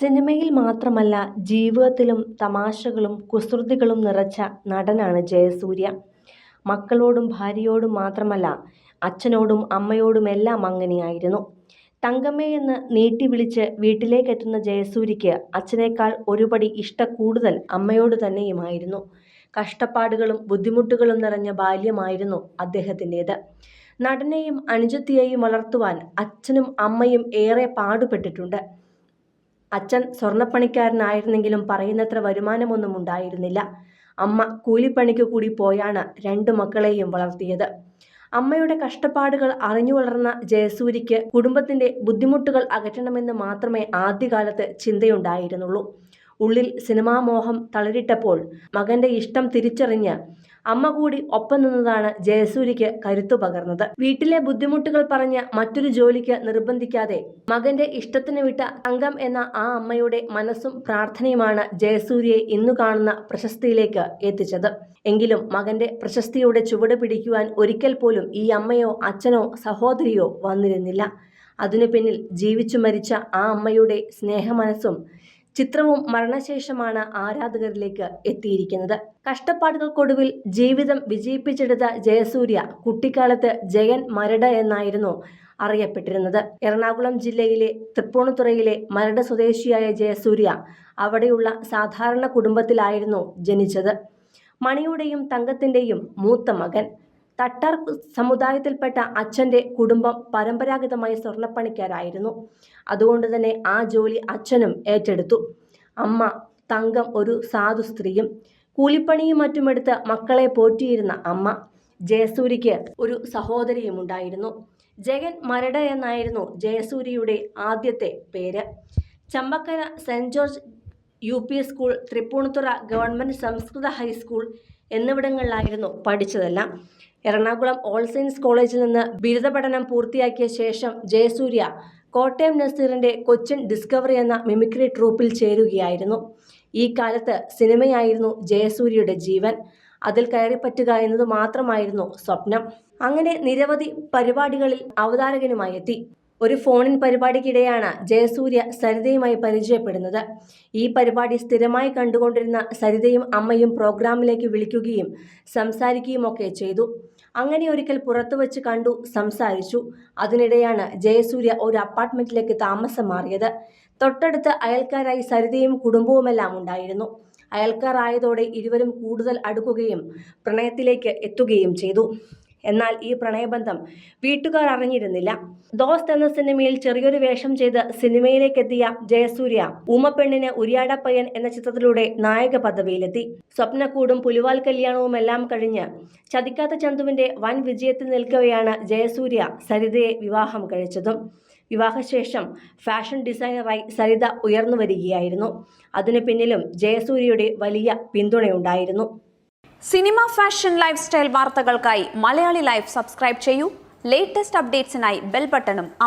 സിനിമയിൽ മാത്രമല്ല ജീവിതത്തിലും തമാശകളും കുസൃതികളും നിറച്ച നടനാണ് ജയസൂര്യ. മക്കളോടും ഭാര്യയോടും മാത്രമല്ല അച്ഛനോടും അമ്മയോടുമെല്ലാം അങ്ങനെയായിരുന്നു. തങ്കമ്മേ എന്ന് നീട്ടി വിളിച്ച് വീട്ടിലേക്കെത്തുന്ന ജയസൂര്യയ്ക്ക് അച്ഛനേക്കാൾ ഒരുപടി കൂടുതൽ അമ്മയോട് തന്നെയുമായിരുന്നു. കഷ്ടപ്പാടുകളും ബുദ്ധിമുട്ടുകളും നിറഞ്ഞ ബാല്യമായിരുന്നു അദ്ദേഹത്തിൻ്റേത്. നടനെയും അനുജത്തിയെയും വളർത്തുവാൻ അച്ഛനും അമ്മയും ഏറെ പാടുപെട്ടിട്ടുണ്ട്. അച്ഛൻ സ്വർണ്ണപ്പണിക്കാരനായിരുന്നെങ്കിലും പറയുന്നത്ര വരുമാനമൊന്നും ഉണ്ടായിരുന്നില്ല. അമ്മ കൂലിപ്പണിക്ക് കൂടി പോയാണ് 2 മക്കളെയും വളർത്തിയത്. അമ്മയുടെ കഷ്ടപ്പാടുകൾ അറിഞ്ഞു വളർന്ന ജയസൂര്യയ്ക്ക് കുടുംബത്തിന്റെ ബുദ്ധിമുട്ടുകൾ അകറ്റണമെന്ന് മാത്രമേ ആദ്യകാലത്ത് ചിന്തയുണ്ടായിരുന്നുള്ളൂ. ഉള്ളിൽ സിനിമാമോഹം തളരിട്ടപ്പോൾ മകന്റെ ഇഷ്ടം തിരിച്ചറിഞ്ഞ് അമ്മ കൂടി ഒപ്പം നിന്നതാണ് ജയസൂര്യയ്ക്ക് കരുത്തു പകർന്നത്. വീട്ടിലെ ബുദ്ധിമുട്ടുകൾ പറഞ്ഞ് മറ്റൊരു ജോലിക്ക് നിർബന്ധിക്കാതെ മകന്റെ ഇഷ്ടത്തിന് വിട്ട തങ്കം എന്ന ആ അമ്മയുടെ മനസ്സും പ്രാർത്ഥനയുമാണ് ജയസൂര്യയെ ഇന്നു കാണുന്ന പ്രശസ്തിയിലേക്ക് എത്തിച്ചത്. എങ്കിലും മകന്റെ പ്രശസ്തിയുടെ ചുവട് പിടിക്കുവാൻ ഒരിക്കൽ പോലും ഈ അമ്മയോ അച്ഛനോ സഹോദരിയോ വന്നിരുന്നില്ല. അതിനു പിന്നിൽ ജീവിച്ചു മരിച്ച ആ അമ്മയുടെ സ്നേഹമനസ്സും ചിത്രവും മരണശേഷമാണ് ആരാധകരിലേക്ക് എത്തിയിരിക്കുന്നത്. കഷ്ടപ്പാടുകൾക്കൊടുവിൽ ജീവിതം വിജയിപ്പിച്ചെടുത്ത ജയസൂര്യ കുട്ടിക്കാലത്ത് ജയൻ മരട് എന്നായിരുന്നു അറിയപ്പെട്ടിരുന്നത്. എറണാകുളം ജില്ലയിലെ തൃപ്പൂണിത്തുറയിലെ മരട് സ്വദേശിയായ ജയസൂര്യ അവിടെയുള്ള സാധാരണ കുടുംബത്തിലായിരുന്നു ജനിച്ചത്. മണിയുടെയും തങ്കത്തിൻ്റെയും മൂത്ത മകൻ. തട്ടാർ സമുദായത്തിൽപ്പെട്ട അച്ഛൻ്റെ കുടുംബം പരമ്പരാഗതമായി സ്വർണ്ണപ്പണിക്കാരായിരുന്നു. അതുകൊണ്ട് തന്നെ ആ ജോലി അച്ഛനും ഏറ്റെടുത്തു. അമ്മ തങ്കം ഒരു സാധു സ്ത്രീയും. കൂലിപ്പണിയും മറ്റുമെടുത്ത് മക്കളെ പോറ്റിയിരുന്ന അമ്മ. ജയസൂര്യയ്ക്ക് ഒരു സഹോദരിയും ഉണ്ടായിരുന്നു. ജയൻ മരട് എന്നായിരുന്നു ജയസൂര്യയുടെ ആദ്യത്തെ പേര്. Chambakkara saint George UP school, Thrippunithura government സംസ്കൃത ഹൈസ്കൂൾ എന്നിവിടങ്ങളിലായിരുന്നു പഠിച്ചതെല്ലാം. എറണാകുളം ഓൾ സയൻസ് കോളേജിൽ നിന്ന് ബിരുദ പഠനം പൂർത്തിയാക്കിയ ശേഷം ജയസൂര്യ കോട്ടയം നസീറിന്റെ കൊച്ചിൻ ഡിസ്കവറി എന്ന മിമിക്രി ട്രൂപ്പിൽ ചേരുകയായിരുന്നു. ഈ കാലത്ത് സിനിമയായിരുന്നു ജയസൂര്യയുടെ ജീവൻ. അതിൽ കയറിപ്പറ്റുക എന്നത് മാത്രമായിരുന്നു സ്വപ്നം. അങ്ങനെ നിരവധി പരിപാടികളിൽ അവതാരകനുമായി എത്തി. ഒരു ഫോണിൻ പരിപാടിക്കിടെയാണ് ജയസൂര്യ സരിതയുമായി പരിചയപ്പെടുന്നത്. ഈ പരിപാടി സ്ഥിരമായി കണ്ടുകൊണ്ടിരുന്ന സരിതയും അമ്മയും പ്രോഗ്രാമിലേക്ക് വിളിക്കുകയും സംസാരിക്കുകയുമൊക്കെ ചെയ്തു. അങ്ങനെ ഒരിക്കൽ പുറത്തു വച്ച് കണ്ടു, സംസാരിച്ചു. അതിനിടെയാണ് ജയസൂര്യ ഒരു അപ്പാർട്ട്മെന്റിലേക്ക് താമസം മാറിയത്. തൊട്ടടുത്ത് അയൽക്കാരായി സരിതയും കുടുംബവുമെല്ലാം ഉണ്ടായിരുന്നു. അയൽക്കാർ ആയതോടെ ഇരുവരും കൂടുതൽ അടുക്കുകയും പ്രണയത്തിലേക്ക് എത്തുകയും ചെയ്തു. എന്നാൽ ഈ പ്രണയബന്ധം വീട്ടുകാർ അറിഞ്ഞിരുന്നില്ല. ദോസ്ത് എന്ന സിനിമയിൽ ചെറിയൊരു വേഷം ചെയ്ത് സിനിമയിലേക്കെത്തിയ ജയസൂര്യ ഊമപ്പെണ്ണിന് ഉരിയാടപ്പയ്യൻ എന്ന ചിത്രത്തിലൂടെ നായക പദവിയിലെത്തി. സ്വപ്നക്കൂടും പുലിവാൽ കല്യാണവും എല്ലാം കഴിഞ്ഞ് ചതിക്കാത്ത ചന്തുവിന്റെ വൻ വിജയത്തിൽ നിൽക്കവെയാണ് ജയസൂര്യ സരിതയെ വിവാഹം കഴിച്ചതും. വിവാഹശേഷം ഫാഷൻ ഡിസൈനറായി സരിത ഉയർന്നു വരികയായിരുന്നു. അതിനു പിന്നിലും ജയസൂര്യയുടെ വലിയ പിന്തുണയുണ്ടായിരുന്നു. സിനിമ, ഫാഷൻ, ലൈഫ് സ്റ്റൈൽ വാർത്തകൾക്കായി മലയാളി ലൈഫ് സബ്സ്ക്രൈബ് ചെയ്യൂ. ലേറ്റസ്റ്റ് അപ്ഡേറ്റ്സിനായി ബെൽ ബട്ടണും അമർത്തുക.